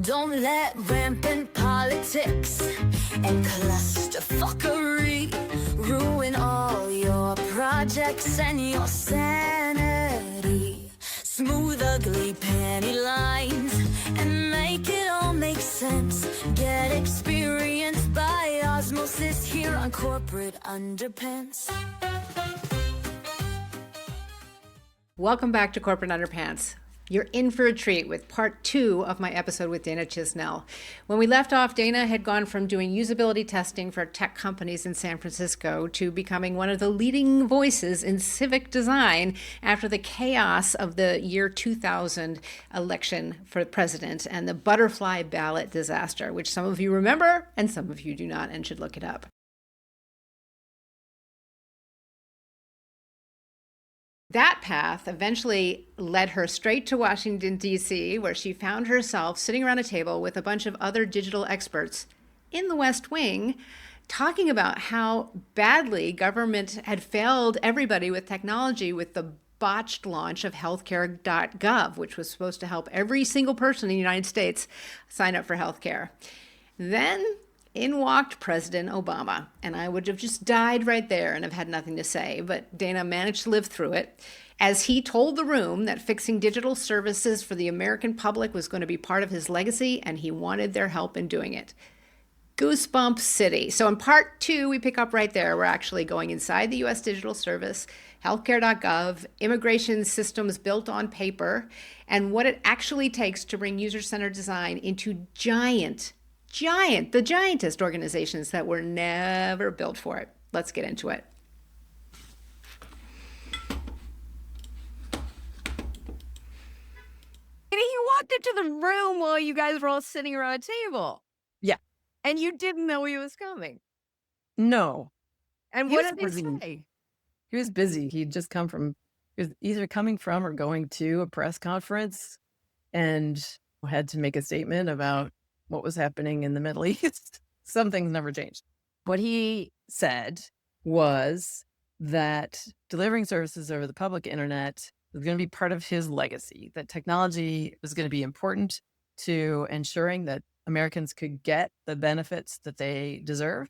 Don't let rampant politics and clusterfuckery ruin all your projects and your sanity. Smooth ugly penny lines and make it all make sense. Get experience by osmosis here on Corporate Underpants. Welcome back to Corporate Underpants. You're in for a treat with part 2 of my episode with Dana Chisnell. When we left off, Dana had gone from doing usability testing for tech companies in San Francisco to becoming one of the leading voices in civic design after the chaos of the year 2000 election for president and the butterfly ballot disaster, which some of you remember and some of you do not and should look it up. That path eventually led her straight to Washington, D.C., where she found herself sitting around a table with a bunch of other digital experts in the West Wing, talking about how badly government had failed everybody with technology with the botched launch of Healthcare.gov, which was supposed to help every single person in the United States sign up for healthcare. Then in walked President Obama, and I would have just died right there and have had nothing to say, but Dana managed to live through it as he told the room that fixing digital services for the American public was going to be part of his legacy, and he wanted their help in doing it. Goosebump City. So in part 2, we pick up right there. We're actually going inside the U.S. Digital Service, Healthcare.gov, immigration systems built on paper, and what it actually takes to bring user-centered design into the giantest organizations that were never built for it. Let's get into it. And he walked into the room while you guys were all sitting around a table. Yeah. And you didn't know he was coming. No. And He what was did busy. he say? He was busy. He'd just come from, he was either coming from or going to a press conference and had to make a statement about what was happening in the Middle East. Some things never changed. What he said was that delivering services over the public internet was going to be part of his legacy, that technology was going to be important to ensuring that Americans could get the benefits that they deserve,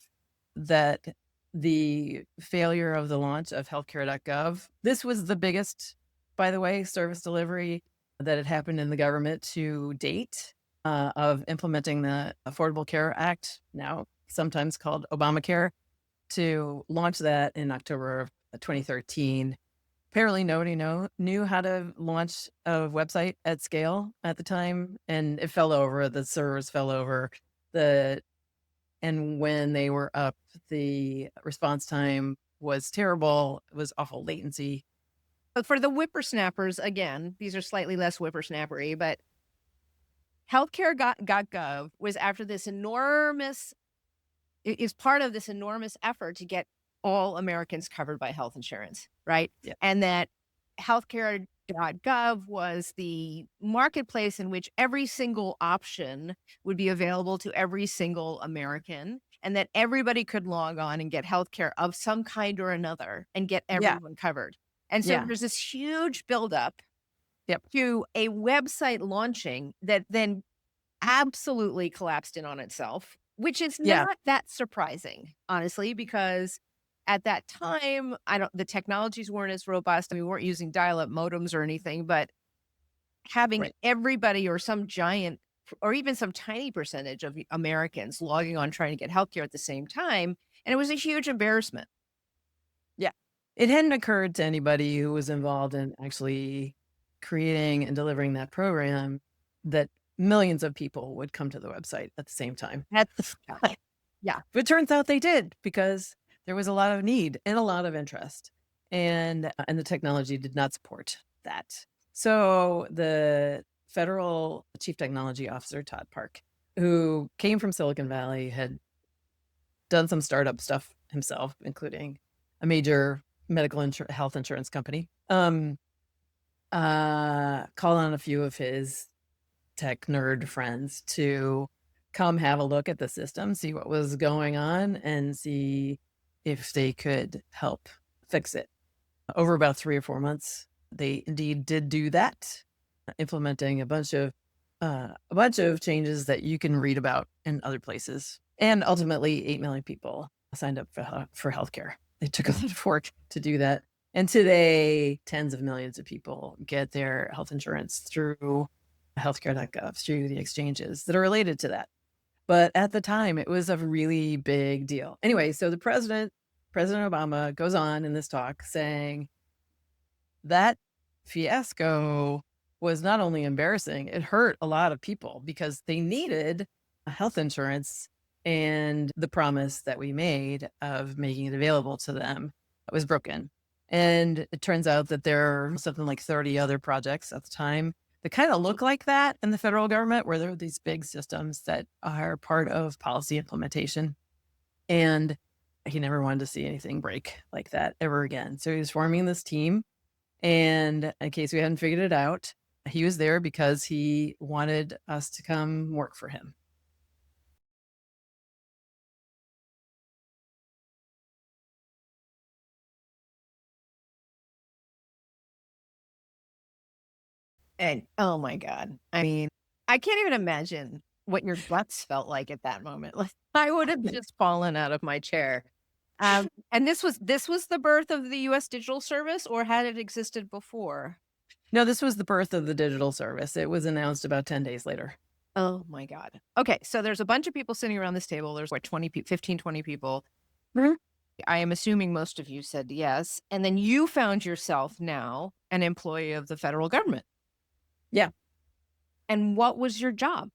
that the failure of the launch of Healthcare.gov, this was the biggest, by the way, service delivery that had happened in the government to date of implementing the Affordable Care Act, now sometimes called Obamacare, to launch that in October of 2013. Apparently nobody knew how to launch a website at scale at the time, and it fell over. The servers fell over. And when they were up, the response time was terrible. It was awful latency. But for the whippersnappers, again, these are slightly less whippersnappery, but Healthcare.gov was after this enormous, is part of this enormous effort to get all Americans covered by health insurance, right? Yeah. And that Healthcare.gov was the marketplace in which every single option would be available to every single American, and that everybody could log on and get healthcare of some kind or another and get everyone covered. And so there's this huge buildup to a website launching that then absolutely collapsed in on itself, which is not that surprising, honestly, because at that time, the technologies weren't as robust. I mean, we weren't using dial-up modems or anything, but having everybody or some giant or even some tiny percentage of Americans logging on trying to get healthcare at the same time, and it was a huge embarrassment. Yeah. It hadn't occurred to anybody who was involved in actually creating and delivering that program that millions of people would come to the website at the same time. At the time. Yeah. But it turns out they did, because there was a lot of need and a lot of interest, and the technology did not support that. So the federal chief technology officer, Todd Park, who came from Silicon Valley, had done some startup stuff himself, including a major medical health insurance company, called on a few of his tech nerd friends to come have a look at the system, see what was going on, and see if they could help fix it. Over about 3 or 4 months, they indeed did do that, implementing a bunch of a bunch of changes that you can read about in other places. And ultimately, 8 million people signed up for healthcare. They took a lot of work to do that. And today, tens of millions of people get their health insurance through Healthcare.gov, through the exchanges that are related to that. But at the time, it was a really big deal. Anyway, so President Obama, goes on in this talk saying that fiasco was not only embarrassing, it hurt a lot of people because they needed a health insurance, and the promise that we made of making it available to them was broken. And it turns out that there are something like 30 other projects at the time that kind of look like that in the federal government, where there are these big systems that are part of policy implementation. And he never wanted to see anything break like that ever again. So he was forming this team. And in case we hadn't figured it out, he was there because he wanted us to come work for him. And oh my God. I mean, I can't even imagine what your guts felt like at that moment. Like I would have just fallen out of my chair. And this was the birth of the US Digital Service, or had it existed before? No, this was the birth of the digital service. It was announced about 10 days later. Oh my God. Okay, so there's a bunch of people sitting around this table. There's what, 15, 20 people. Mhm. I am assuming most of you said yes. And then you found yourself now an employee of the federal government. Yeah. And what was your job?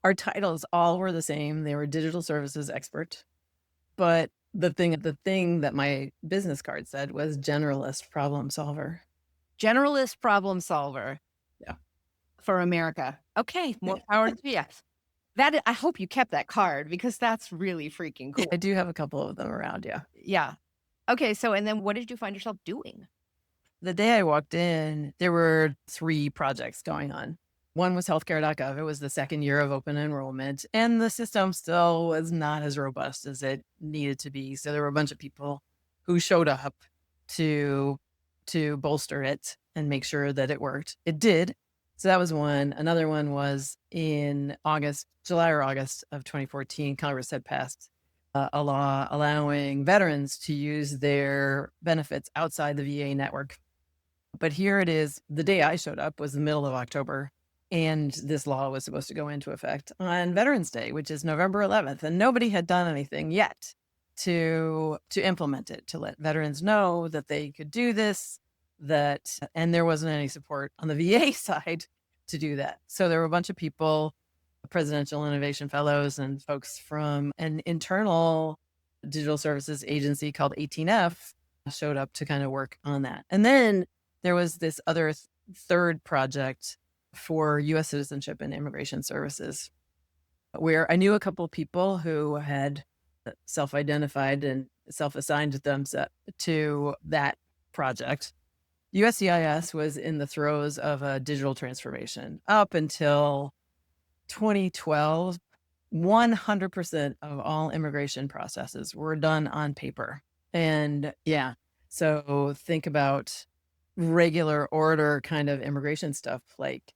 Our titles all were the same. They were digital services expert. But the thing that my business card said was generalist problem solver. Generalist problem solver. Yeah. For America. Okay, more power to you. I hope you kept that card because that's really freaking cool. I do have a couple of them around, yeah. Yeah. Okay, so and then what did you find yourself doing? The day I walked in, there were 3 projects going on. One was Healthcare.gov. It was the second year of open enrollment, and the system still was not as robust as it needed to be. So there were a bunch of people who showed up to bolster it and make sure that it worked. It did. So that was one. Another one was in July or August of 2014, Congress had passed a law allowing veterans to use their benefits outside the VA network. But here it is, the day I showed up was the middle of October, and this law was supposed to go into effect on Veterans Day, which is November 11th, and nobody had done anything yet to implement it, to let veterans know that they could do this, and there wasn't any support on the VA side to do that. So there were a bunch of people, presidential innovation fellows and folks from an internal digital services agency called 18F showed up to kind of work on that. And then there was this other third project for U.S. Citizenship and Immigration Services, where I knew a couple of people who had self-identified and self-assigned themselves to that project. USCIS was in the throes of a digital transformation. Up until 2012, 100% of all immigration processes were done on paper. And yeah, so think about regular order kind of immigration stuff like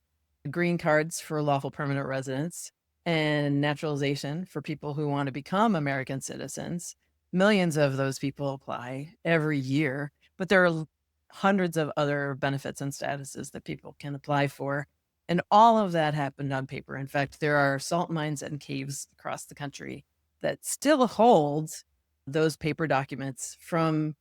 green cards for lawful permanent residents and naturalization for people who want to become American citizens. Millions of those people apply every year, but there are hundreds of other benefits and statuses that people can apply for. And all of that happened on paper. In fact, there are salt mines and caves across the country that still hold those paper documents from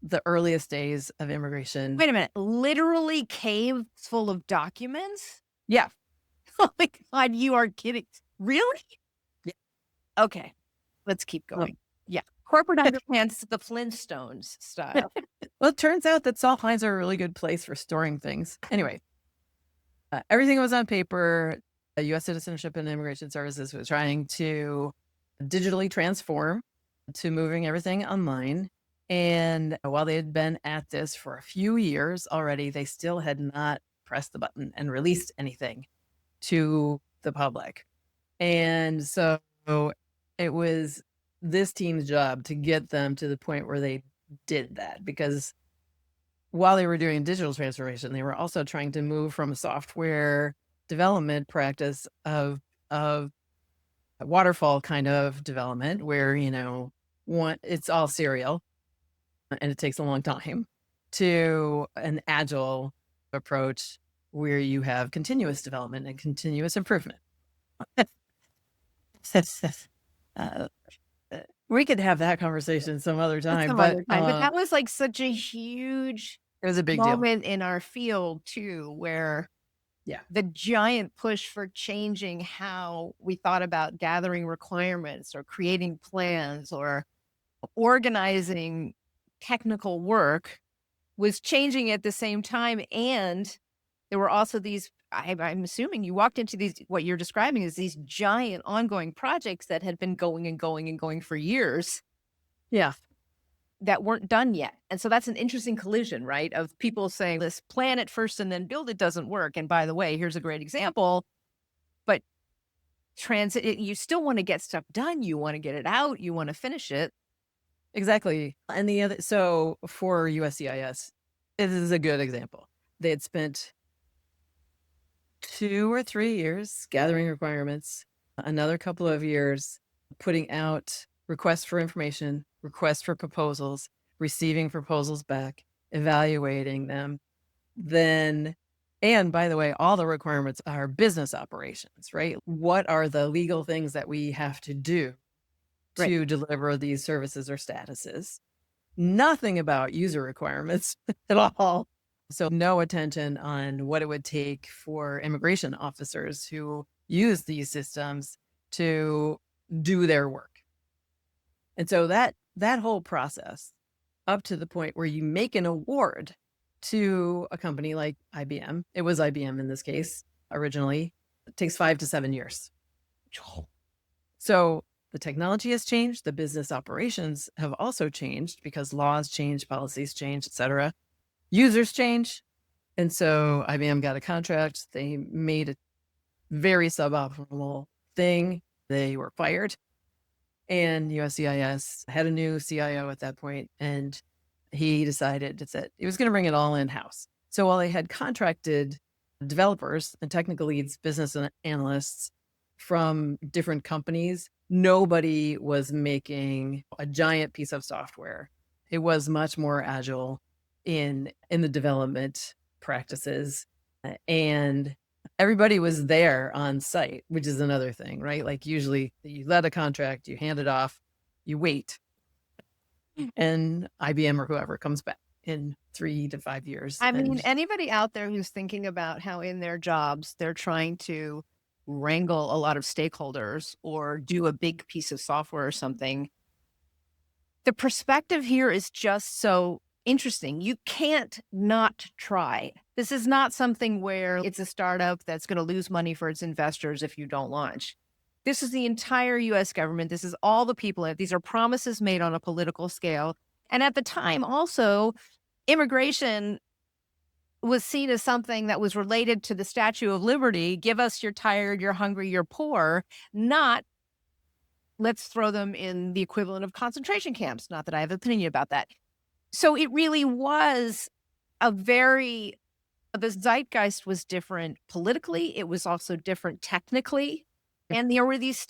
the earliest days of immigration. Wait a minute. Literally caves full of documents? Yeah. Oh my God, you are kidding. Really? Yeah. Okay. Let's keep going. Yeah. Corporate underpants, the Flintstones style. Well, it turns out that salt mines are a really good place for storing things. Anyway, everything was on paper. U.S. Citizenship and Immigration Services was trying to digitally transform to moving everything online. And while they had been at this for a few years already, they still had not pressed the button and released anything to the public. And so it was this team's job to get them to the point where they did that, because while they were doing digital transformation, they were also trying to move from a software development practice of waterfall kind of development where, it's all serial and it takes a long time, to an agile approach where you have continuous development and continuous improvement. Uh, we could have that conversation some other time, Some but other time. But that was like such a huge it was a big deal. moment in our field too, where Yeah, the giant push for changing how we thought about gathering requirements or creating plans or organizing technical work was changing at the same time. And there were also these, I'm assuming you walked into these, what you're describing is these giant ongoing projects that had been going and going and going for years yeah, that weren't done yet. And so that's an interesting collision, right? Of people saying, let's plan it first and then build it doesn't work. And by the way, here's a great example. But you still want to get stuff done. You want to get it out. You want to finish it. exactly. And so for USCIS, this is a good example. They had spent 2 or 3 years gathering requirements, another couple of years putting out requests for information, requests for proposals, receiving proposals back, evaluating them. Then, and by the way, all the requirements are business operations, right? What are the legal things that we have to do Right. to deliver these services or statuses? Nothing about user requirements at all. So no attention on what it would take for immigration officers who use these systems to do their work. And so that whole process, up to the point where you make an award to a company like IBM, it was IBM in this case originally, it takes 5 to 7 years. So the technology has changed, the business operations have also changed because laws change, policies change, et cetera. Users change. And so IBM got a contract. They made a very suboptimal thing. They were fired. And USCIS had a new CIO at that point, and he decided that he was going to bring it all in-house. So while they had contracted developers and technical leads, business analysts from different companies, nobody was making a giant piece of software. It was much more agile in the development practices, and everybody was there on site, which is another thing, right? Like usually you let a contract, you hand it off, you wait, and IBM or whoever comes back in 3 to 5 years. I mean, And anybody out there who's thinking about how in their jobs they're trying to wrangle a lot of stakeholders or do a big piece of software or something, the perspective here is just so interesting. You can't not try. This is not something where it's a startup that's going to lose money for its investors if you don't launch. This is the entire US government. This is all the people. These are promises made on a political scale. And at the time, also, immigration was seen as something that was related to the Statue of Liberty. Give us, you're tired, you're hungry, you're poor, not let's throw them in the equivalent of concentration camps. Not that I have an opinion about that. So it really was the zeitgeist was different politically. It was also different technically. And there were these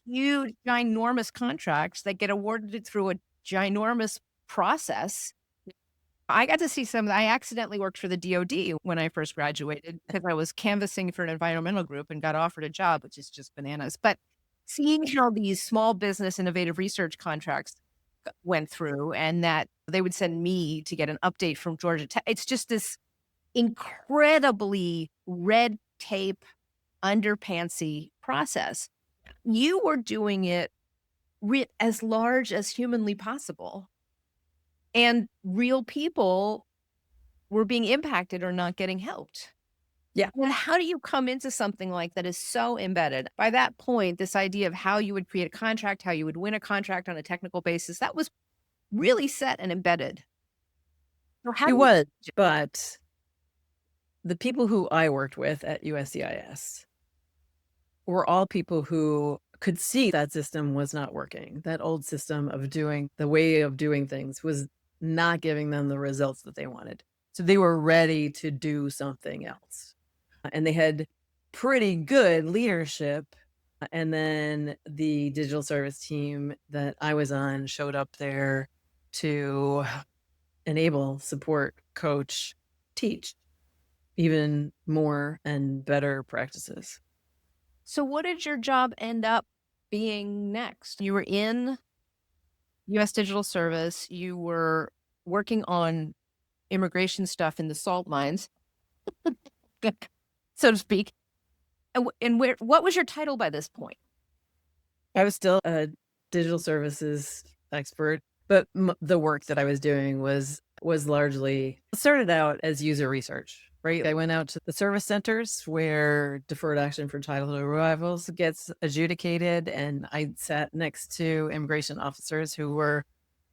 huge, ginormous contracts that get awarded through a ginormous process. I got to see I accidentally worked for the DOD when I first graduated because I was canvassing for an environmental group and got offered a job, which is just bananas. But seeing how these small business innovative research contracts went through and that they would send me to get an update from Georgia Tech, it's just this incredibly red tape, underpantsy process. You were doing it as large as humanly possible. And real people were being impacted or not getting helped. Yeah. And how do you come into something like that is so embedded? By that point, this idea of how you would create a contract, how you would win a contract on a technical basis, that was really set and embedded. So how it do you- was, but the people who I worked with at USCIS were all people who could see that system was not working. That old system of the way of doing things was not giving them the results that they wanted. So they were ready to do something else. And they had pretty good leadership. And then the digital service team that I was on showed up there to enable, support, coach, teach even more and better practices. So what did your job end up being next? You were in US Digital Service, you were working on immigration stuff in the salt mines, so to speak. And what was your title by this point? I was still a digital services expert, but the work that I was doing was largely started out as user research, right? I went out to the service centers where deferred action for title arrivals gets adjudicated, and I sat next to immigration officers who were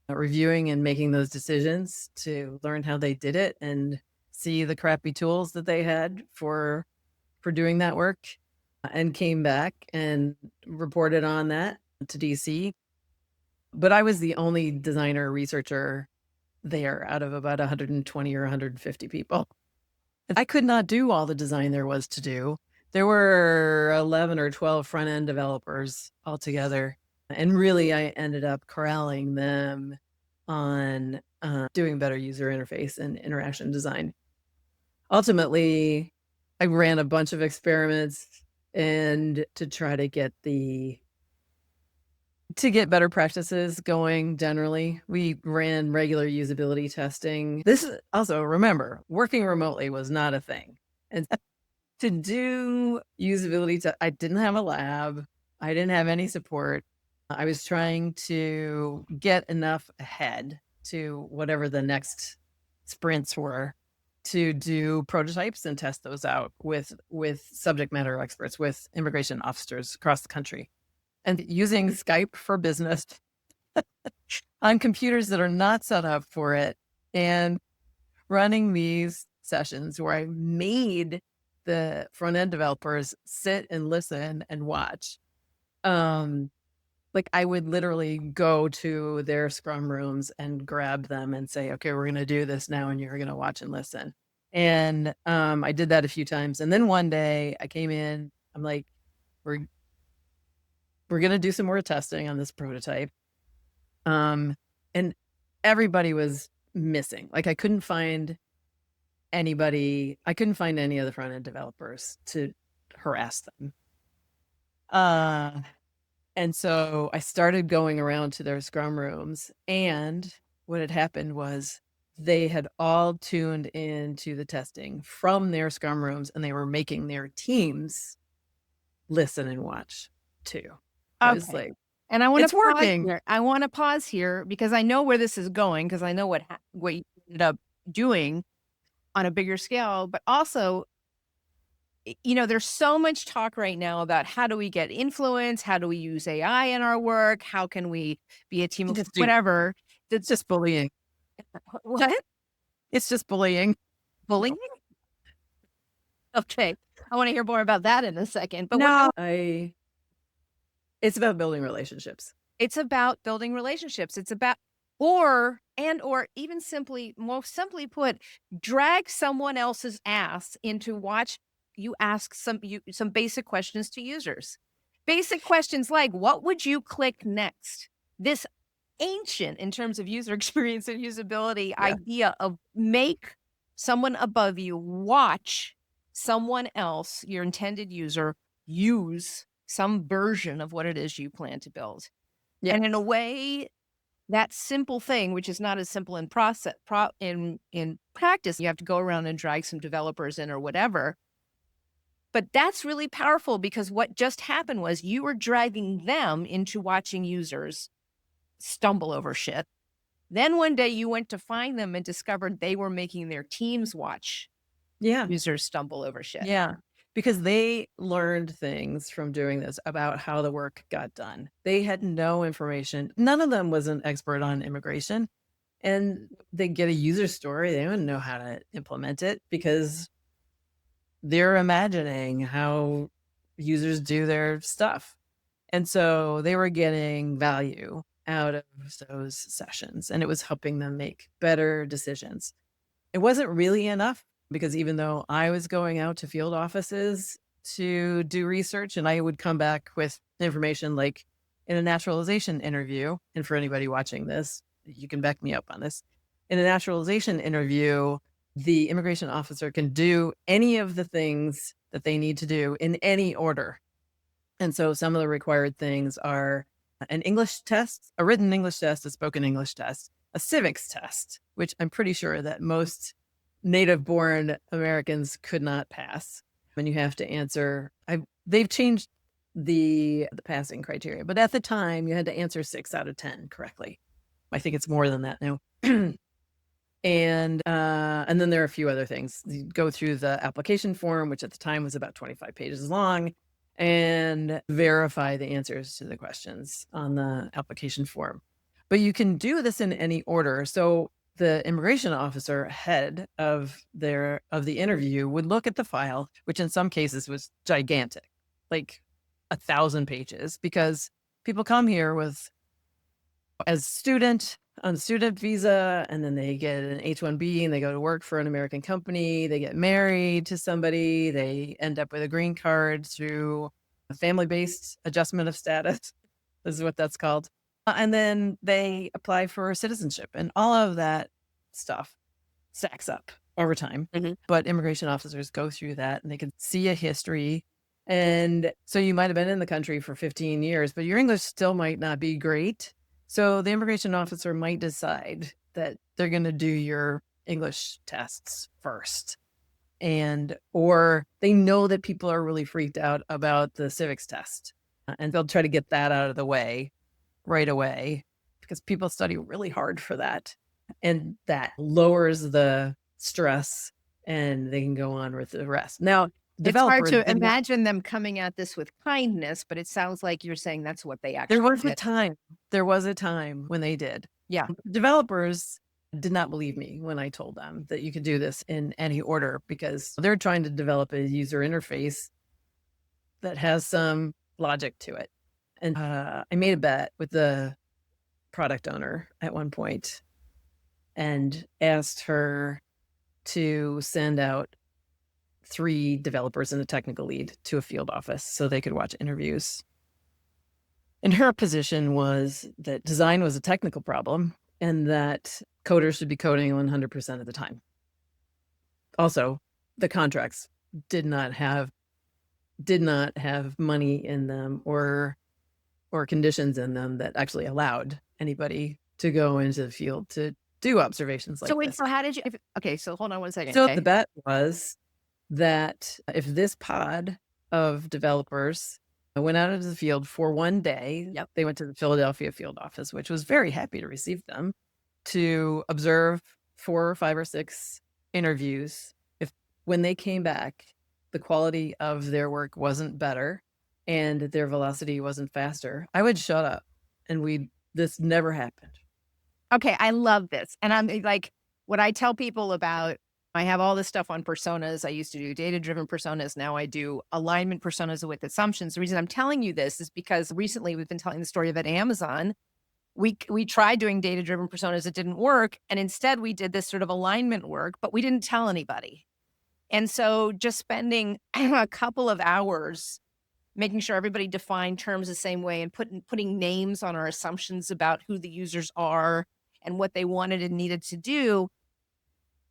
reviewing and making those decisions to learn how they did it and see the crappy tools that they had for doing that work, and came back and reported on that to DC. But I was the only designer researcher there out of about 120 or 150 people. I could not do all the design there was to do. There were 11 or 12 front end developers altogether. And really, I ended up corralling them on doing better user interface and interaction design. Ultimately, I ran a bunch of experiments and to try to get better practices going generally. We ran regular usability testing. This is also, remember, working remotely was not a thing. And to do usability, I didn't have a lab. I didn't have any support. I was trying to get enough ahead to whatever the next sprints were to do prototypes and test those out with subject matter experts, with immigration officers across the country, and using Skype for Business on computers that are not set up for it, and running these sessions where I made the front end developers sit and listen and watch. Like I would literally go to their scrum rooms and grab them and say, okay, we're going to do this now and you're going to watch and listen. And I did that a few times. And then one day I came in, I'm like, we're going to do some more testing on this prototype. And everybody was missing. Like I couldn't find any of the front end developers to harass them. And so I started going around to their scrum rooms, and what had happened was they had all tuned into the testing from their scrum rooms, and they were making their teams listen and watch too. I was like, and I want it's working. Here. I want to pause here because I know where this is going, because I know what you ended up doing on a bigger scale, but also, you know, there's so much talk right now about how do we get influence? How do we use AI in our work? How can we be a team of whatever? It's just bullying. What? It's just bullying. Bullying? Okay. I want to hear more about that in a second. But no, it's about building relationships. It's about building relationships. It's about, or even most simply put, drag someone else's ass into watch. You ask some basic questions to users. Basic questions like, what would you click next? This ancient, in terms of user experience and usability, idea of make someone above you watch someone else, your intended user, use some version of what it is you plan to build. Yeah. And in a way, that simple thing, which is not as simple in in practice, you have to go around and drag some developers in or whatever. But that's really powerful, because what just happened was you were dragging them into watching users stumble over shit. Then one day you went to find them and discovered they were making their teams watch users stumble over shit. Yeah, because they learned things from doing this about how the work got done. They had no information. None of them was an expert on immigration. And they get a user story. They don't know how to implement it because they're imagining how users do their stuff. And so they were getting value out of those sessions, and it was helping them make better decisions. It wasn't really enough because even though I was going out to field offices to do research and I would come back with information like in a naturalization interview, and for anybody watching this, you can back me up on this. In a naturalization interview, the immigration officer can do any of the things that they need to do in any order. And so some of the required things are an English test, a written English test, a spoken English test, a civics test, which I'm pretty sure that most native born Americans could not pass. And you have to answer, they've changed the passing criteria, but at the time you had to answer 6 out of 10 correctly. I think it's more than that now. And then there are a few other things. You go through the application form, which at the time was about 25 pages long, and verify the answers to the questions on the application form. But you can do this in any order. So the immigration officer head of the interview would look at the file, which in some cases was gigantic, like 1,000 pages, because people come here as student on student visa, and then they get an H-1B and they go to work for an American company. They get married to somebody. They end up with a green card through a family-based adjustment of status. This is what that's called. And then they apply for citizenship, and all of that stuff stacks up over time. But immigration officers go through that and they can see a history. And so you might have been in the country for 15 years, but your English still might not be great. So the immigration officer might decide that they're going to do your English tests first. Or they know that people are really freaked out about the civics test, and they'll try to get that out of the way right away because people study really hard for that. And that lowers the stress and they can go on with the rest. Now, It's hard developers to imagine them coming at this with kindness, but it sounds like you're saying that's what they actually did. There was a time when they did. Yeah. Developers did not believe me when I told them that you could do this in any order because they're trying to develop a user interface that has some logic to it. And I made a bet with the product owner at one point and asked her to send out 3 developers and a technical lead to a field office so they could watch interviews. And her position was that design was a technical problem and that coders should be coding 100% of the time. Also, the contracts did not have money in them or conditions in them that actually allowed anybody to go into the field to do observations like this. So how did you, okay, so hold on one second. So okay. the bet was that if this pod of developers went out into the field for one day, they went to the Philadelphia field office, which was very happy to receive them, to observe 4 or 5 or 6 interviews. If when they came back, the quality of their work wasn't better and their velocity wasn't faster, I would shut up and this never happened. Okay, I love this. And I'm like, what I tell people about, I have all this stuff on personas. I used to do data-driven personas. Now I do alignment personas with assumptions. The reason I'm telling you this is because recently we've been telling the story of at Amazon. We tried doing data-driven personas. It didn't work. And instead we did this sort of alignment work, but we didn't tell anybody. And so just spending a couple of hours making sure everybody defined terms the same way and putting names on our assumptions about who the users are and what they wanted and needed to do.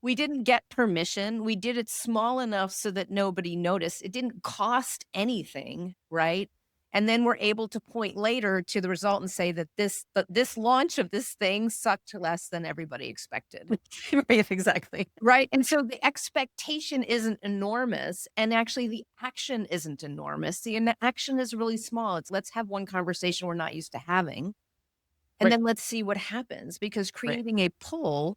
We didn't get permission. We did it small enough so that nobody noticed. It didn't cost anything, right? And then we're able to point later to the result and say that this launch of this thing sucked less than everybody expected. Right, exactly. Right. And so the expectation isn't enormous. And actually the action isn't enormous. The action is really small. It's let's have one conversation we're not used to having. And then let's see what happens, because creating a pull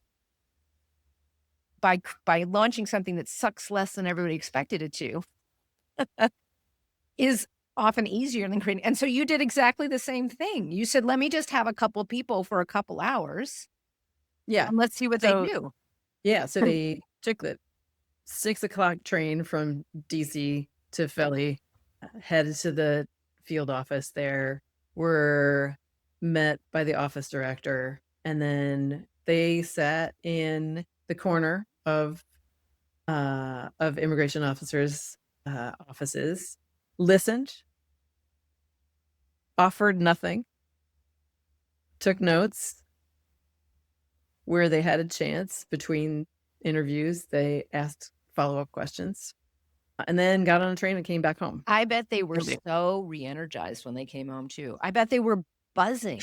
by launching something that sucks less than everybody expected it to is often easier than creating. And so you did exactly the same thing. You said, let me just have a couple people for a couple hours. Yeah. And let's see what they do. Yeah. So they took the 6 o'clock train from DC to Philly, headed to the field office there, were met by the office director, and then they sat in the corner of immigration officers' offices, listened, offered nothing, took notes where they had a chance between interviews. They asked follow-up questions, and then got on a train and came back home. I bet they were Okay. so re-energized when they came home too. I bet they were buzzing.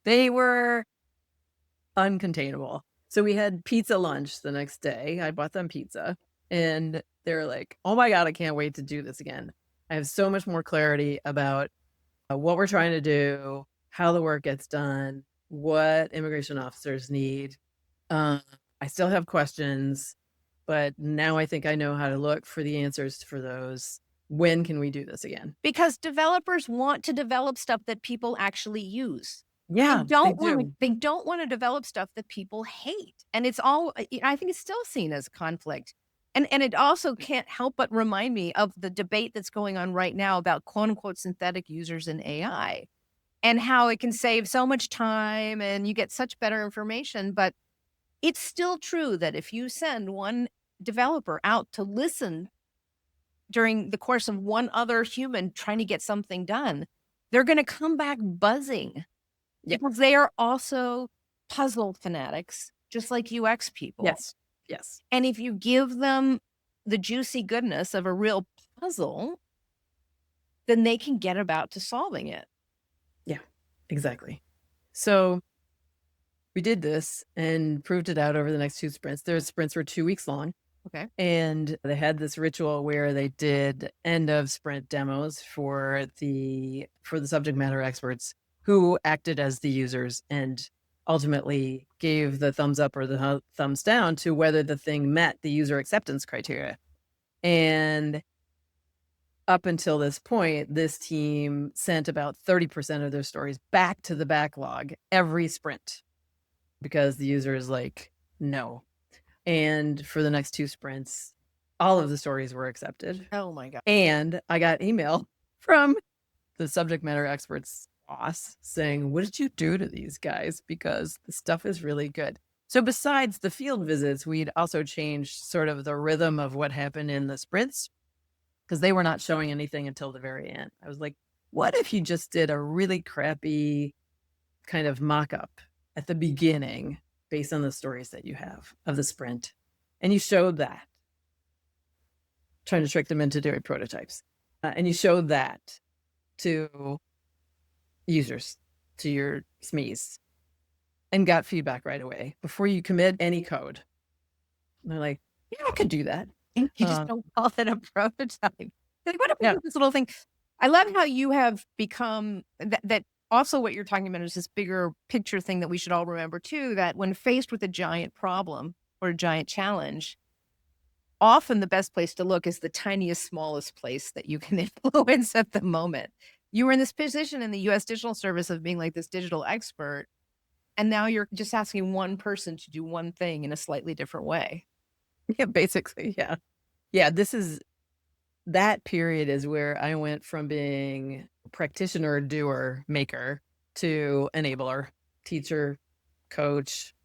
They were uncontainable. So we had pizza lunch the next day. I bought them pizza, and they were like, "Oh my God, I can't wait to do this again. I have so much more clarity about what we're trying to do, how the work gets done, what immigration officers need. I still have questions, but now I think I know how to look for the answers for those. When can we do this again?" Because developers want to develop stuff that people actually use. Yeah, they do. They don't want to develop stuff that people hate. And it's all I think it's still seen as conflict. And it also can't help but remind me of the debate that's going on right now about quote unquote synthetic users in AI and how it can save so much time and you get such better information. But it's still true that if you send one developer out to listen during the course of one other human trying to get something done, they're going to come back buzzing. Yep. Because they are also puzzle fanatics, just like UX people. Yes. Yes. And if you give them the juicy goodness of a real puzzle, then they can get about to solving it. Yeah, exactly. So we did this and proved it out over the next 2 sprints. Their sprints were 2 weeks long. Okay. And they had this ritual where they did end of sprint demos for the subject matter experts who acted as the users and ultimately gave the thumbs up or the thumbs down to whether the thing met the user acceptance criteria. And up until this point, this team sent about 30% of their stories back to the backlog every sprint because the user is like, no. And for the next 2 sprints, all of the stories were accepted. Oh my God. And I got email from the subject matter experts boss saying, "What did you do to these guys? Because the stuff is really good." So besides the field visits, we'd also changed sort of the rhythm of what happened in the sprints because they were not showing anything until the very end. I was like, what if you just did a really crappy kind of mock-up at the beginning based on the stories that you have of the sprint, and you showed that, trying to trick them into doing prototypes, and you showed that to users, to your SMEs, and got feedback right away before you commit any code. And they're like, yeah, I could do that. You just don't call it a prototype. Like, what if we Yeah. do this little thing? I love how you have become that also what you're talking about is this bigger picture thing that we should all remember too, that when faced with a giant problem or a giant challenge, often the best place to look is the tiniest, smallest place that you can influence at the moment. You were in this position in the US Digital Service of being like this digital expert, and now you're just asking one person to do one thing in a slightly different way. Yeah, basically. Yeah. Yeah. That period is where I went from being practitioner, doer, maker to enabler, teacher, coach,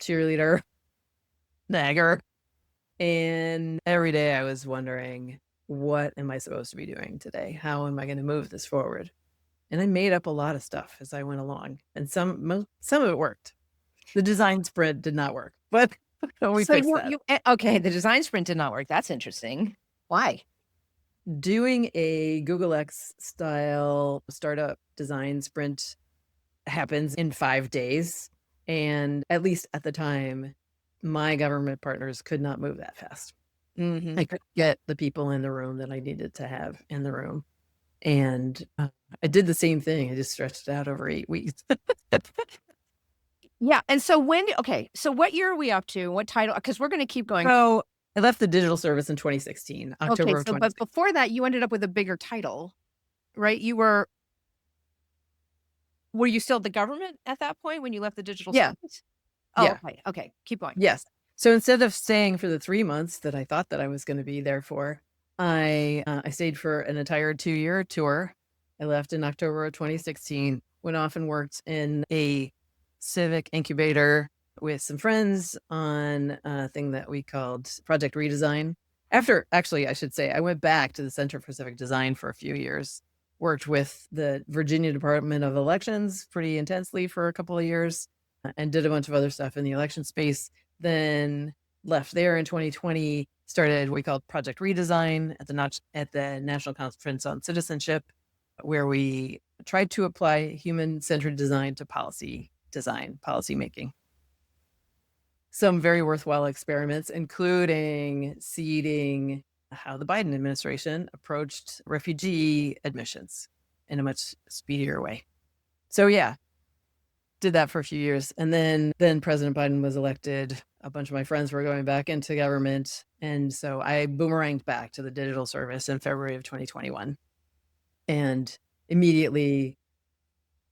cheerleader, nagger. And every day I was wondering, what am I supposed to be doing today? How am I going to move this forward? And I made up a lot of stuff as I went along, and some of it worked. The design sprint did not work, but we fixed that. Okay, the design sprint did not work. That's interesting. Why? Doing a Google X style startup design sprint happens in 5 days. And at least at the time, my government partners could not move that fast. Mm-hmm. I couldn't get the people in the room that I needed to have in the room. And I did the same thing. I just stretched it out over 8 weeks. Yeah. And so so what year are we up to? What title? Because we're going to keep going. So I left the digital service in 2016, October of 2016. But before that, you ended up with a bigger title, right? Were you still the government at that point when you left the digital service? Oh, yeah. Okay. Keep going. Yes. So instead of staying for the 3 months that I thought that I was going to be there for, I stayed for an entire 2-year tour. I left in October of 2016, went off and worked in a civic incubator with some friends on a thing that we called Project Redesign. After, actually, I should say, I went back to the Center for Civic Design for a few years, worked with the Virginia Department of Elections pretty intensely for a couple of years, and did a bunch of other stuff in the election space. Then left there in 2020, started what we called Project Redesign at the National Conference on Citizenship, where we tried to apply human-centered design to policy making. Some very worthwhile experiments, including seeding how the Biden administration approached refugee admissions in a much speedier way. So yeah, did that for a few years. And then President Biden was elected. A bunch of my friends were going back into government. And so I boomeranged back to the digital service in February of 2021. And immediately,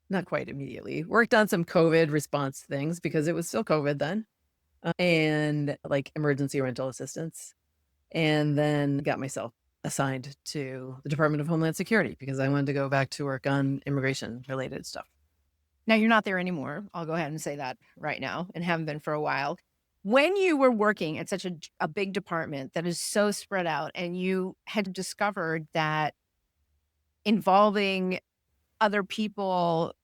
not quite immediately, worked on some COVID response things because it was still COVID then, and like emergency rental assistance. And then got myself assigned to the Department of Homeland Security because I wanted to go back to work on immigration related stuff. Now, you're not there anymore. I'll go ahead and say that right now, and haven't been for a while. When you were working at such a big department that is so spread out, and you had discovered that involving other people,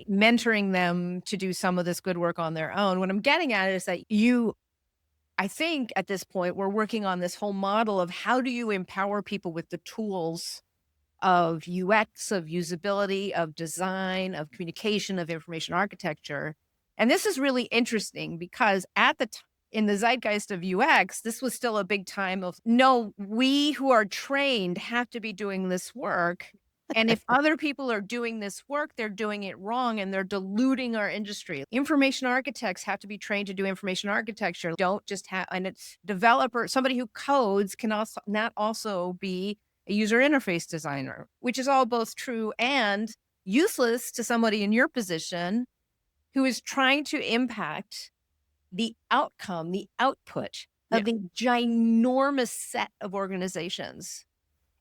mentoring them to do some of this good work on their own, what I'm getting at is that you, I think at this point, we're working on this whole model of how do you empower people with the tools of UX, of usability, of design, of communication, of information architecture. And this is really interesting because at the in the zeitgeist of UX, this was still a big time of, no, we who are trained have to be doing this work. And if other people are doing this work, they're doing it wrong and they're diluting our industry. Information architects have to be trained to do information architecture. Don't just have, and it's developer, somebody who codes can also not also be a user interface designer, which is all both true and useless to somebody in your position who is trying to impact the outcome, the output of the ginormous set of organizations.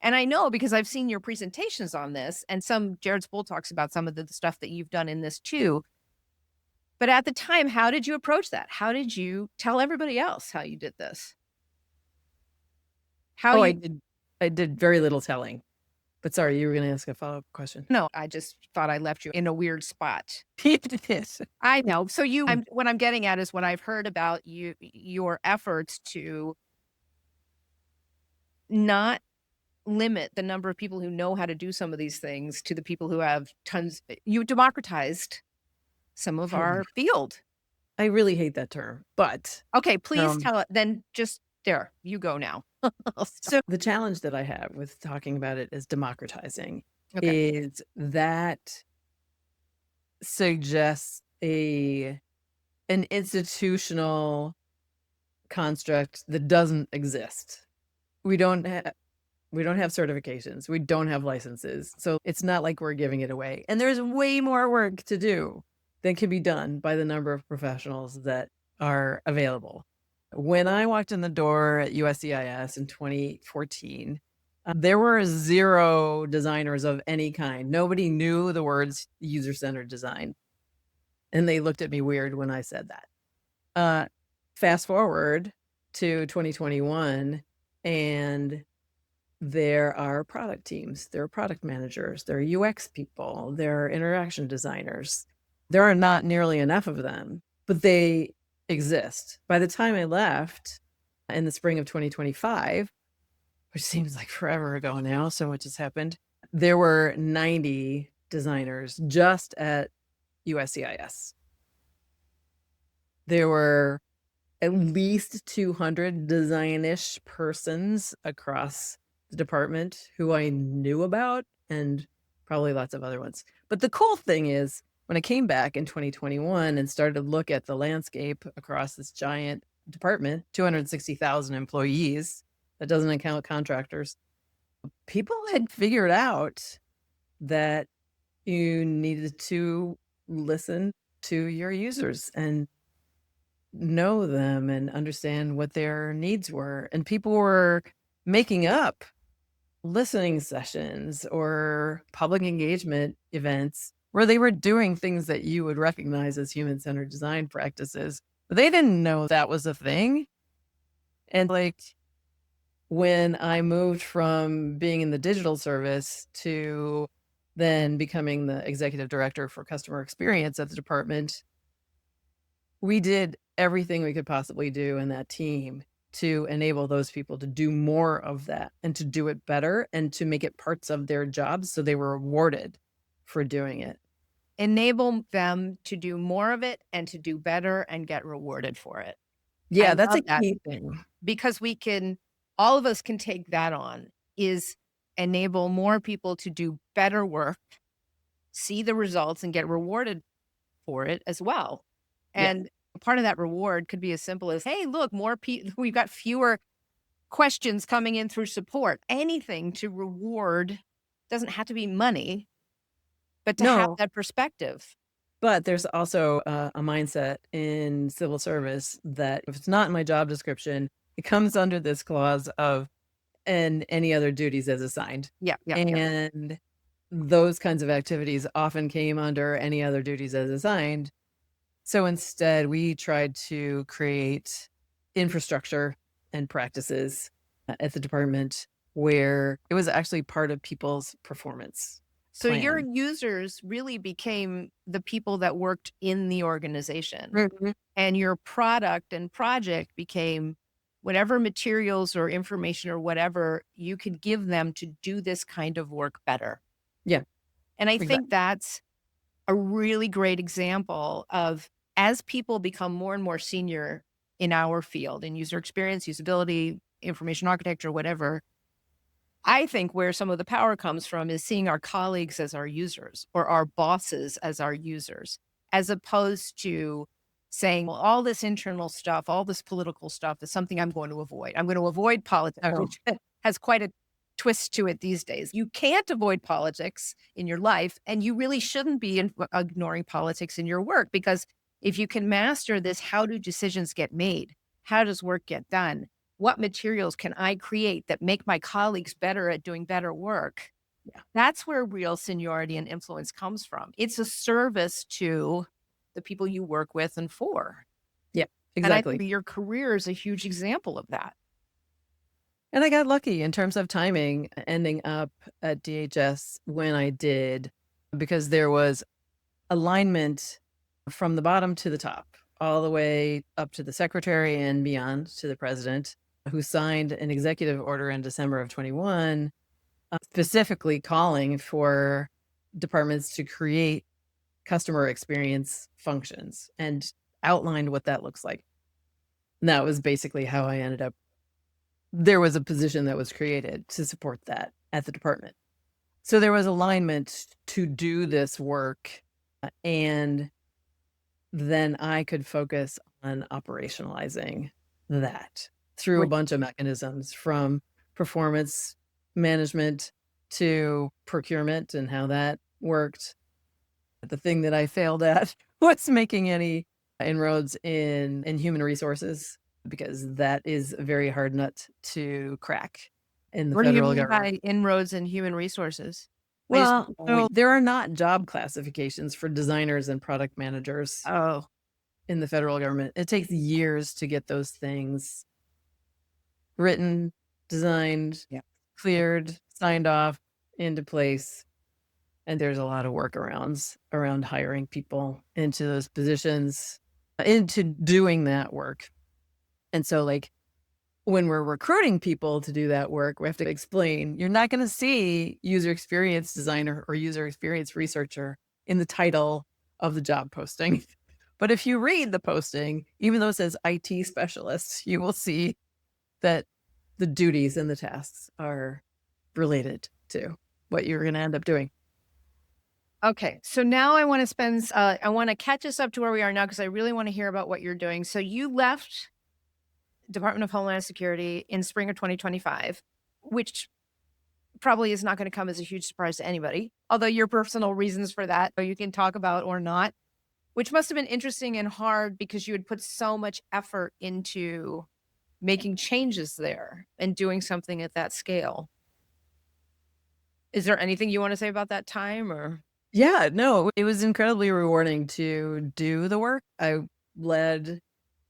And I know because I've seen your presentations on this, and Jared Spool talks about some of the stuff that you've done in this too. But at the time, how did you approach that? How did you tell everybody else how you did this? I did very little telling. But sorry, you were going to ask a follow-up question. No, I just thought I left you in a weird spot. Yes. I know. So what I'm getting at is what I've heard about your efforts to not limit the number of people who know how to do some of these things to the people who have tons. You democratized some of our field. I really hate that term, but okay, please tell it. Then just there, you go now. So the challenge that I have with talking about it as democratizing is that suggests an institutional construct that doesn't exist. We don't have certifications. We don't have licenses. So it's not like we're giving it away. And there's way more work to do than can be done by the number of professionals that are available. When I walked in the door at USCIS in 2014, there were 0 designers of any kind. Nobody knew the words user-centered design. And they looked at me weird when I said that. Fast forward to 2021, and there are product teams, there are product managers, there are UX people, there are interaction designers. There are not nearly enough of them, but they exist. By the time I left in the spring of 2025, which seems like forever ago now, so much has happened, there were 90 designers just at USCIS. There were at least 200 design-ish persons across the department who I knew about, and probably lots of other ones. But the cool thing is, when I came back in 2021 and started to look at the landscape across this giant department, 260,000 employees, that doesn't account contractors, people had figured out that you needed to listen to your users and know them and understand what their needs were. And people were making up listening sessions or public engagement events where they were doing things that you would recognize as human-centered design practices They didn't know that was a thing. And like when I moved from being in the digital service to then becoming the executive director for customer experience at the department, we did everything we could possibly do in that team to enable those people to do more of that and to do it better and to make it parts of their jobs so they were rewarded for doing it. Enable them to do more of it and to do better and get rewarded for it. Yeah, I that's a love that key thing. because all of us can take that on, is enable more people to do better work, see the results, and get rewarded for it as well. Yeah. And part of that reward could be as simple as, hey, look, more people, we've got fewer questions coming in through support. Anything to reward, doesn't have to be money, but to have No, that perspective. but there's also a mindset in civil service that if it's not in my job description, it comes under this clause of and any other duties as assigned. Yeah, yeah, yeah. And those kinds of activities often came under any other duties as assigned. So instead, we tried to create infrastructure and practices at the department where it was actually part of people's performance So your plan. users really became the people that worked in the organization, Mhm. and your product and project became whatever materials or information or whatever you could give them to do this kind of work better. Yeah, And I think exactly. that's a really great example of, as people become more and more senior in our field, in user experience, usability, information architecture, whatever, I think where some of the power comes from is seeing our colleagues as our users or our bosses as our users, as opposed to saying, well, all this internal stuff, all this political stuff is something I'm going to avoid. I'm going to avoid politics, Oh, which has quite a twist to it these days. You can't avoid politics in your life, and you really shouldn't be ignoring politics in your work, because if you can master this, how do decisions get made? How does work get done? What materials can I create that make my colleagues better at doing better work? yeah. That's where real seniority and influence comes from. It's a service to the people you work with and for. Yeah, And I think exactly. your career is a huge example of that. And I got lucky in terms of timing ending up at DHS when I did, because there was alignment from the bottom to the top, all the way up to the secretary and beyond to the president, who signed an executive order in December of 21, specifically calling for departments to create customer experience functions and outlined what that looks like. And that was basically how I ended up. There was a position that was created to support that at the department. So there was alignment to do this work, and then I could focus on operationalizing that through a Which bunch of mechanisms, from performance management to procurement and how that worked. The thing that I failed at was making any inroads in human resources, because that is a very hard nut to crack in the What do you federal mean government. by inroads in human resources? I just Well, so there are not job classifications for designers and product managers oh, in the federal government. It takes years to get those things written, designed, yeah. cleared, signed off, into place. And there's a lot of workarounds around hiring people into those positions, into doing that work. And so, like, when we're recruiting people to do that work, we have to explain you're not going to see user experience designer or user experience researcher in the title of the job posting. But if you read the posting, even though it says IT specialist, you will see that the duties and the tasks are related to what you're going to end up doing. Okay, so now I want to catch us up to where we are now, because I really want to hear about what you're doing. So you left Department of Homeland Security in spring of 2025, which probably is not going to come as a huge surprise to anybody, although your personal reasons for that, or you can talk about or not, which must have been interesting and hard because you had put so much effort into making changes there and doing something at that scale. Is there anything you want to say about that time, or? Yeah, no, it was incredibly rewarding to do the work. I led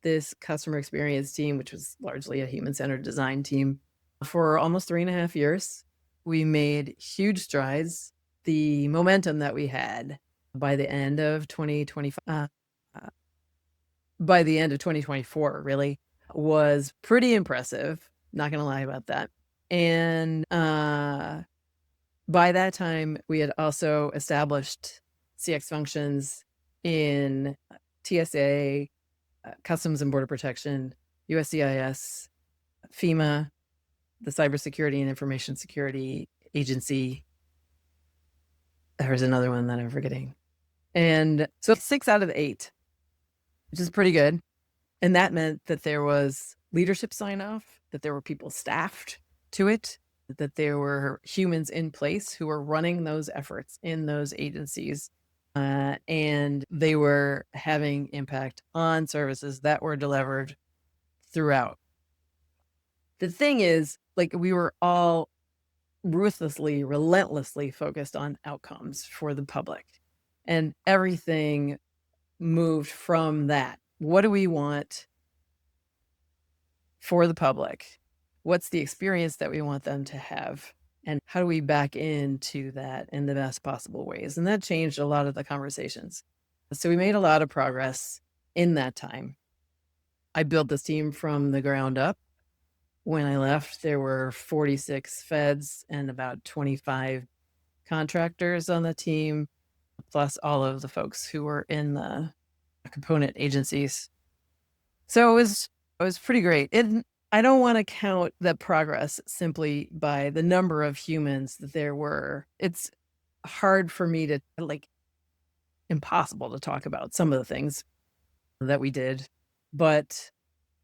this customer experience team, which was largely a human-centered design team, for almost 3.5 years. We made huge strides. The momentum that we had by the end of 2025, by the end of 2024, really was pretty impressive. Not going to lie about that. And by that time, we had also established CX functions in TSA, Customs and Border Protection, USCIS, FEMA, the Cybersecurity and Information Security Agency. There's another one that I'm forgetting. And so 6 out of 8, which is pretty good. And that meant that there was leadership sign-off, that there were people staffed to it, that there were humans in place who were running those efforts in those agencies. And they were having impact on services that were delivered throughout. The thing is, like, we were all ruthlessly, relentlessly focused on outcomes for the public. And everything moved from that. What do we want for the public? What's the experience that we want them to have? And how do we back into that in the best possible ways? And that changed a lot of the conversations. So we made a lot of progress in that time. I built this team from the ground up. When I left, there were 46 feds and about 25 contractors on the team, plus all of the folks who were in the component agencies. So it was pretty great. I don't want to count the progress simply by the number of humans that there were. It's hard for me to, like, impossible to talk about some of the things that we did. But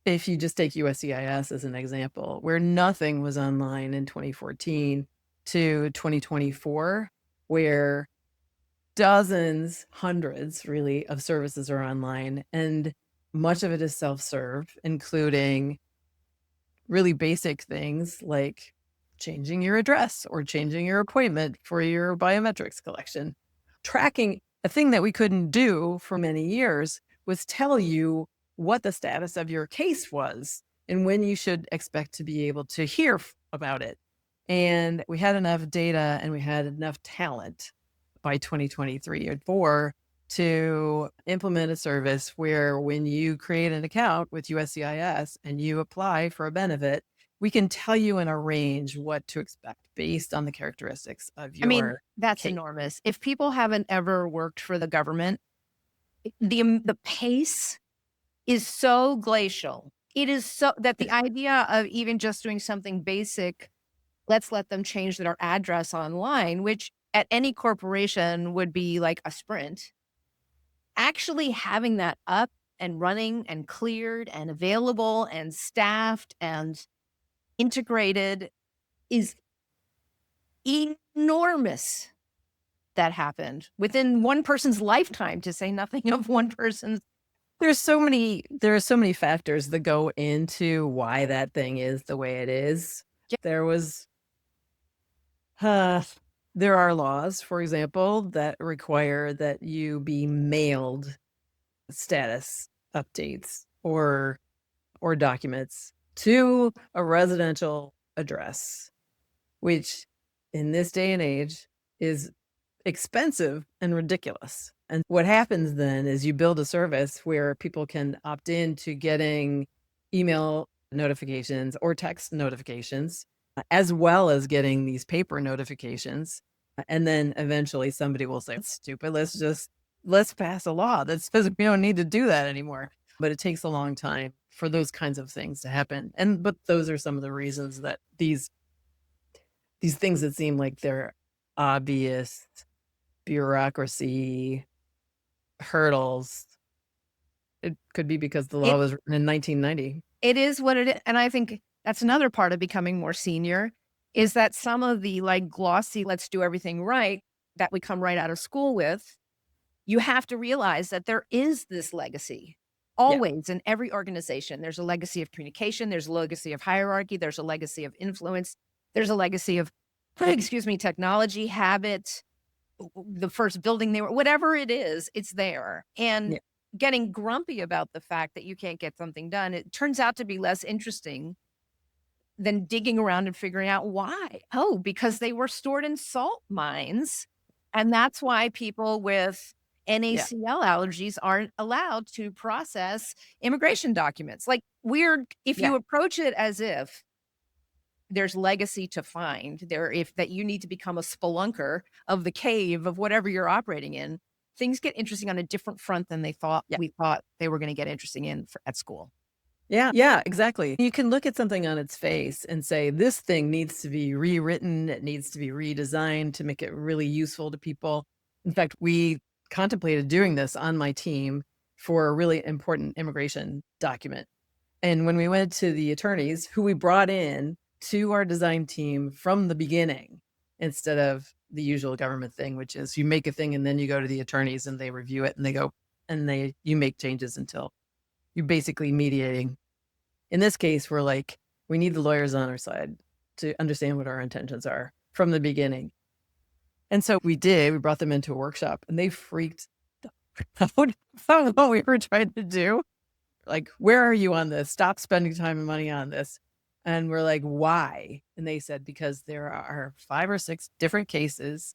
if you just take USCIS as an example, where nothing was online in 2014 to 2024, where dozens, hundreds really of services are online, and much of it is self-serve, including really basic things like changing your address or changing your appointment for your biometrics collection. Tracking, a thing that we couldn't do for many years was tell you what the status of your case was and when you should expect to be able to hear about it. And we had enough data and we had enough talent by 2023 or 4 to implement a service where when you create an account with USCIS and you apply for a benefit, we can tell you in a range what to expect based on the characteristics of your I mean, that's case. enormous. If people haven't ever worked for the government, the pace is so glacial. It is so that the idea of even just doing something basic, let's let them change their address online, which at any corporation would be like a sprint. Actually having that up and running and cleared and available and staffed and integrated is enormous. That happened within one person's lifetime, to say nothing of one person's. There are so many factors that go into why that thing is the way it is. There are laws, for example, that require that you be mailed status updates or documents to a residential address, which in this day and age is expensive and ridiculous. And what happens then is you build a service where people can opt in to getting email notifications or text notifications, as well as getting these paper notifications. And then eventually somebody will say, it's stupid, let's pass a law that says we don't need to do that anymore. But it takes a long time for those kinds of things to happen. But those are some of the reasons that these things that seem like they're obvious bureaucracy hurdles, it could be because the law was written in 1990. It is what it is. And I think that's another part of becoming more senior, is that some of the like glossy, let's do everything right, that we come right out of school with, you have to realize that there is this legacy. Always in every organization, there's a legacy of communication, there's a legacy of hierarchy, there's a legacy of influence, there's a legacy of, technology, habit, the first building they were, whatever it is, it's there. And getting grumpy about the fact that you can't get something done, it turns out to be less interesting than digging around and figuring out why. Oh, because they were stored in salt mines. And that's why people with Yeah. NaCl allergies aren't allowed to process immigration documents. Like, weird, if Yeah. you approach it as if there's legacy to find there, if that you need to become a spelunker of the cave of whatever you're operating in, things get interesting on a different front than Yeah. we thought they were going to get interesting at school. Yeah. Yeah, exactly. You can look at something on its face and say, this thing needs to be rewritten. It needs to be redesigned to make it really useful to people. In fact, we contemplated doing this on my team for a really important immigration document. And when we went to the attorneys who we brought in to our design team from the beginning, instead of the usual government thing, which is you make a thing and then you go to the attorneys and they review it and they go and you make changes until you're basically mediating. In this case, we're like, we need the lawyers on our side to understand what our intentions are from the beginning. And so we did. We brought them into a workshop and they freaked out about what we were trying to do. Like, where are you on this? Stop spending time and money on this. And we're like, why? And they said, because there are 5 or 6 different cases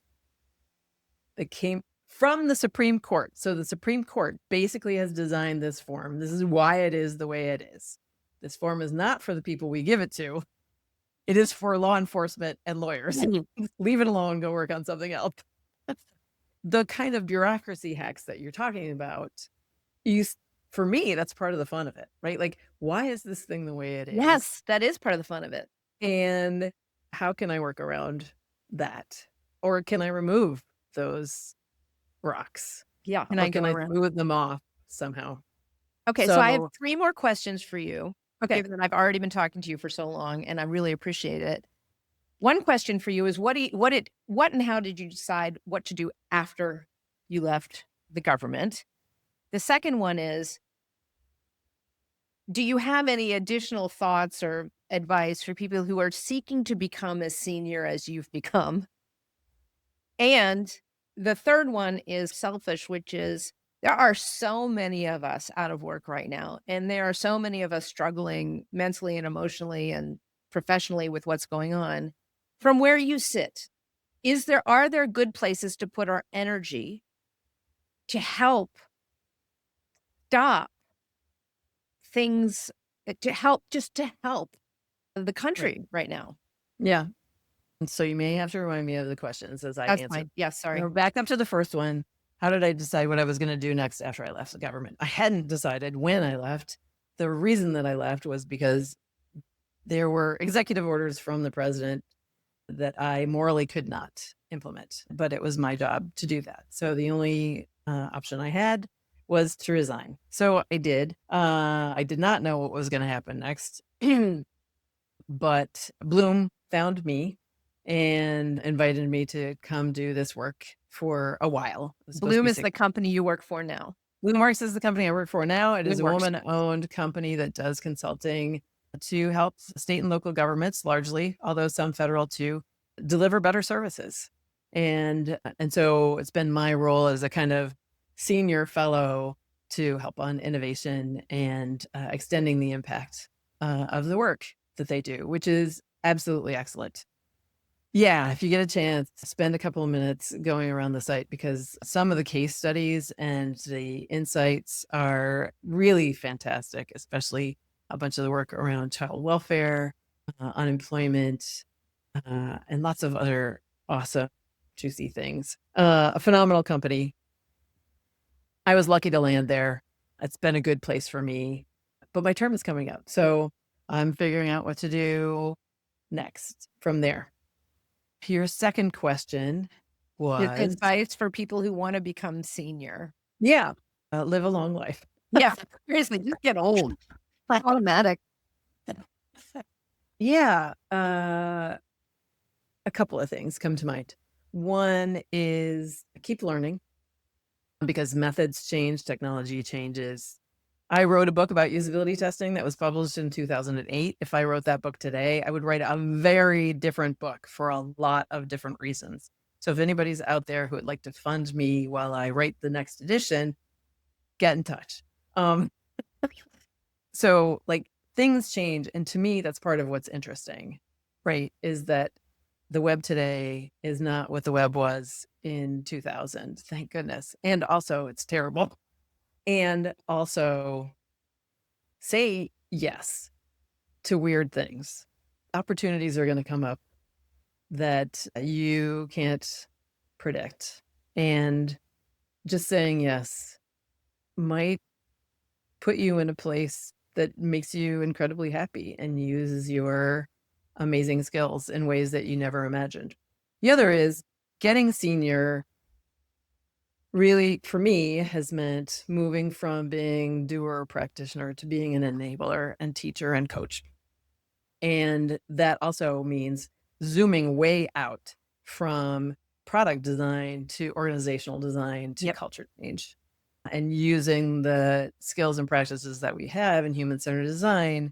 that came from the Supreme Court. So the Supreme Court basically has designed this form. This is why it is the way it is. This form is not for the people we give it to. It is for law enforcement and lawyers. Leave it alone, go work on something else. The kind of bureaucracy hacks that you're talking about, for me, that's part of the fun of it, right? Like, why is this thing the way it is? Yes, that is part of the fun of it. And how can I work around that? Or can I remove those rocks? Yeah. Or can I smooth them off somehow? Okay, so I have So- 3 more questions for you. Okay. Given that I've already been talking to you for so long, and I really appreciate it. One question for you is what and how did you decide what to do after you left the government? The second one is, do you have any additional thoughts or advice for people who are seeking to become as senior as you've become? And the third one is selfish, which is, there are so many of us out of work right now, and there are so many of us struggling mentally and emotionally and professionally with what's going on. From where you sit, are there good places to put our energy to help stop things, to help the country right now? Yeah. And so you may have to remind me of the questions as I That's answer. fine. Yes, sorry. Now, back up to the first one. How did I decide what I was going to do next after I left the government? I hadn't decided when I left. The reason that I left was because there were executive orders from the president that I morally could not implement, but it was my job to do that. So the only option I had was to resign. So I did. I did not know what was going to happen next, but Bloom found me and invited me to come do this work for a while. It was supposed to Bloom be is 6 the company you work for now. Bloomworks is the company I work for now. It is a Bloomworks. woman-owned company that does consulting to help state and local governments, largely, although some federal too, deliver better services. And so it's been my role as a kind of senior fellow to help on innovation and extending the impact of the work that they do, which is absolutely excellent. Yeah, if you get a chance, spend a couple of minutes going around the site, because some of the case studies and the insights are really fantastic, especially a bunch of the work around child welfare, unemployment, and lots of other awesome, juicy things. A phenomenal company. I was lucky to land there. It's been a good place for me, but my term is coming up. So I'm figuring out what to do next from there. Your second question was, Advice for people who want to become senior. yeah, live a long life. Yeah, seriously, just get old. Like automatic. Yeah, a couple of things come to mind. One is keep learning, because methods change, technology changes. I wrote a book about usability testing that was published in 2008. If I wrote that book today, I would write a very different book for a lot of different reasons. So if anybody's out there who would like to fund me while I write the next edition, get in touch. So like things change. And to me, that's part of what's interesting, right? Is that the web today is not what the web was in 2000. Thank goodness. And also it's terrible. And also say yes to weird things. Opportunities are going to come up that you can't predict. And just saying yes might put you in a place that makes you incredibly happy and uses your amazing skills in ways that you never imagined. The other is getting senior really, for me, has meant moving from being doer practitioner to being an enabler and teacher and coach. And that also means zooming way out from product design to organizational design to culture change, and using the skills and practices that we have in human-centered design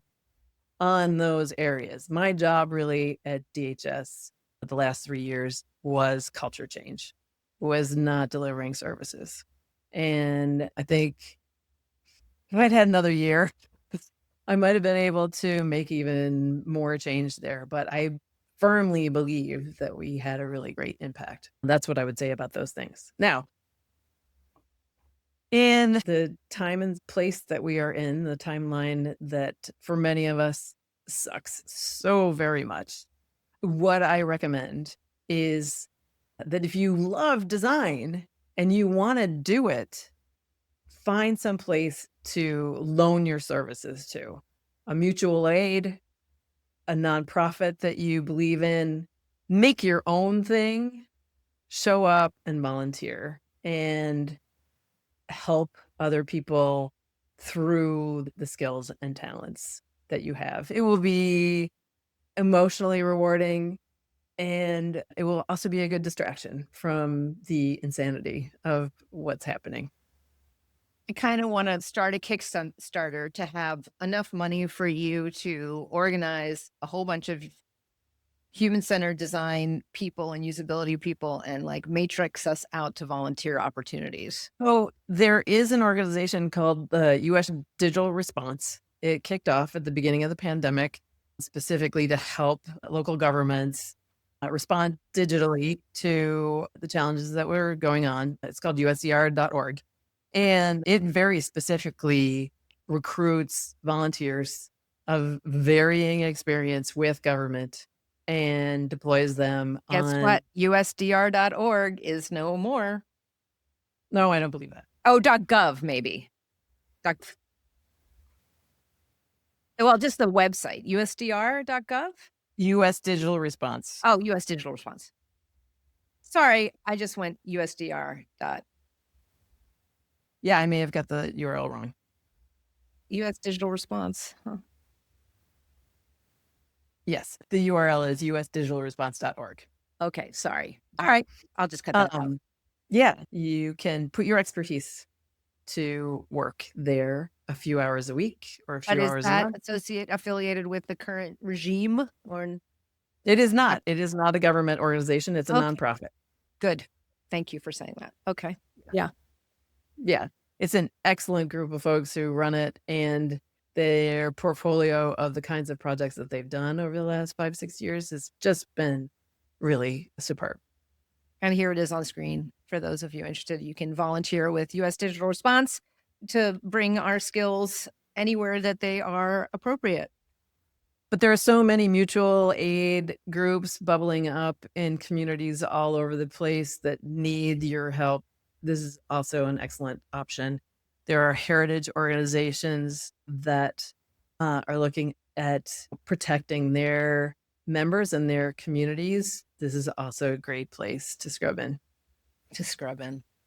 on those areas. My job really at DHS the last 3 years was culture change, was not delivering services. And I think if I'd had another year, I might have been able to make even more change there. But I firmly believe that we had a really great impact. That's what I would say about those things. Now, in the time and place that we are in, the timeline that for many of us sucks so very much, what I recommend is that if you love design and you want to do it, find some place to loan your services to. A mutual aid, a nonprofit that you believe in, make your own thing, show up and volunteer and help other people through the skills and talents that you have. It will be emotionally rewarding, and it will also be a good distraction from the insanity of what's happening. I kind of want to start a Kickstarter to have enough money for you to organize a whole bunch of human-centered design people and usability people and like matrix us out to volunteer opportunities. Oh, there is an organization called the US Digital Response. It kicked off at the beginning of the pandemic specifically to help local governments respond digitally to the challenges that were going on. It's called usdr.org. And it very specifically recruits volunteers of varying experience with government and deploys them Guess on... what? usdr.org is no more. No, I don't believe that. Oh, .gov maybe. Well, just the website, usdr.gov? US Digital Response. Oh, US Digital Response. Sorry, I just went usdr. Yeah, I may have got the URL wrong. US Digital Response. Huh. Yes, the URL is usdigitalresponse.org. Okay, sorry. All right. I'll just cut that out. Yeah, you can put your expertise to work there a few hours a week or a few But hours is a that month. affiliated with the current regime or? It is not. It is not a government organization. It's a Okay. nonprofit. Good. Thank you for saying that. Okay. Yeah. It's an excellent group of folks who run it, and their portfolio of the kinds of projects that they've done over the last 5-6 years has just been really superb. And here it is on screen. For those of you interested, you can volunteer with US Digital Response to bring our skills anywhere that they are appropriate. But there are so many mutual aid groups bubbling up in communities all over the place that need your help. This is also an excellent option. There are heritage organizations that are looking at protecting their members and their communities. This is also a great place to scrub in.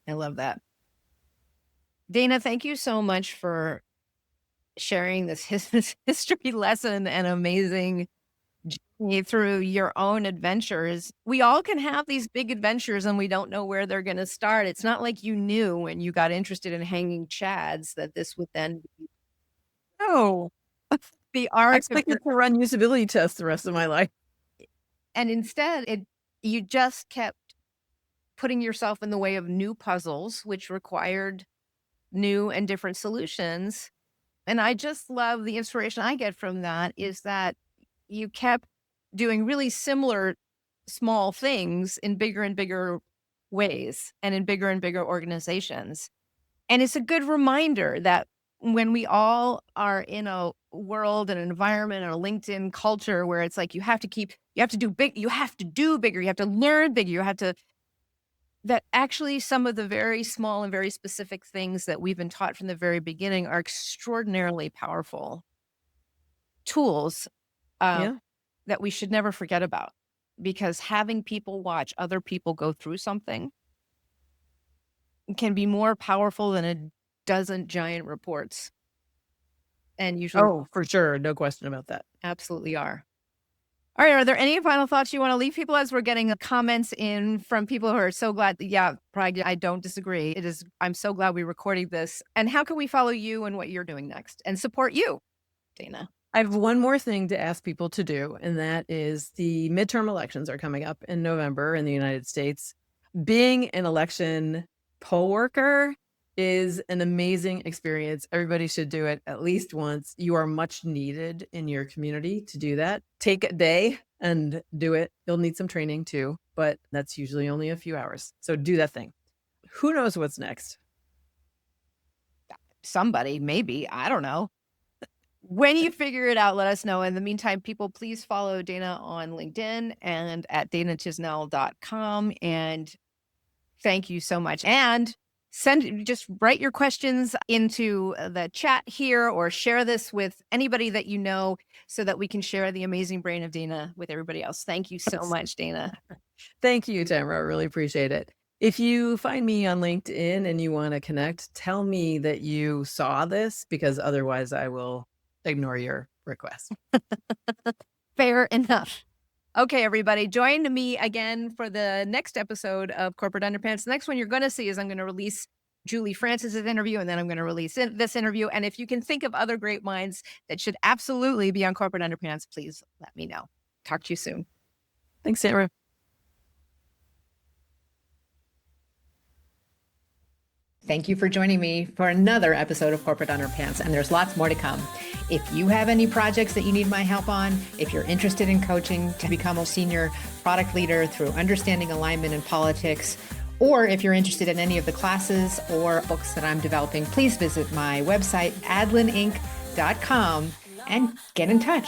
I love that. Dana, thank you so much for sharing this history lesson and amazing journey through your own adventures. We all can have these big adventures and we don't know where they're going to start. It's not like you knew when you got interested in hanging chads that this would then be the art. I expected to run usability tests the rest of my life. And instead, you just kept putting yourself in the way of new puzzles, which required new and different solutions. And I just love the inspiration I get from that is that you kept doing really similar small things in bigger and bigger ways and in bigger and bigger organizations. And it's a good reminder that when we all are in a world, an environment, a LinkedIn culture where it's like you have to do big, you have to do bigger, you have to learn bigger, you have to, that actually some of the very small and very specific things that we've been taught from the very beginning are extraordinarily powerful tools Yeah. that we should never forget about. Because having people watch other people go through something can be more powerful than a dozen giant reports. And usually Oh, for sure. No question about that. absolutely are. All right. Are there any final thoughts you want to leave people as we're getting comments in from people who are so glad? Yeah, Prag, I don't disagree. I'm so glad we're recording this. And how can we follow you and what you're doing next and support you, Dana? I have one more thing to ask people to do, and that is the midterm elections are coming up in November in the United States. Being an election poll worker is an amazing experience. Everybody should do it at least once. You are much needed in your community to do that. Take a day and do it. You'll need some training too, but that's usually only a few hours. So do that thing. Who knows what's next? Somebody, maybe. I don't know. When you figure it out, let us know. In the meantime, people, please follow Dana on LinkedIn and at danachisnell.com. And thank you so much. And just write your questions into the chat here or share this with anybody that you know so that we can share the amazing brain of Dana with everybody else. Thank you so much, Dana. Thank you, Tamara. I really appreciate it. If you find me on LinkedIn and you want to connect, tell me that you saw this because otherwise I will ignore your request. Fair enough. Okay, everybody, join me again for the next episode of Corporate Underpants. The next one you're going to see is I'm going to release Julie Francis's interview, and then I'm going to release this interview. And if you can think of other great minds that should absolutely be on Corporate Underpants, please let me know. Talk to you soon. Thanks, Sarah. Thank you for joining me for another episode of Corporate Underpants, and there's lots more to come. If you have any projects that you need my help on, if you're interested in coaching to become a senior product leader through understanding alignment in politics, or if you're interested in any of the classes or books that I'm developing, please visit my website, adlininc.com, and get in touch.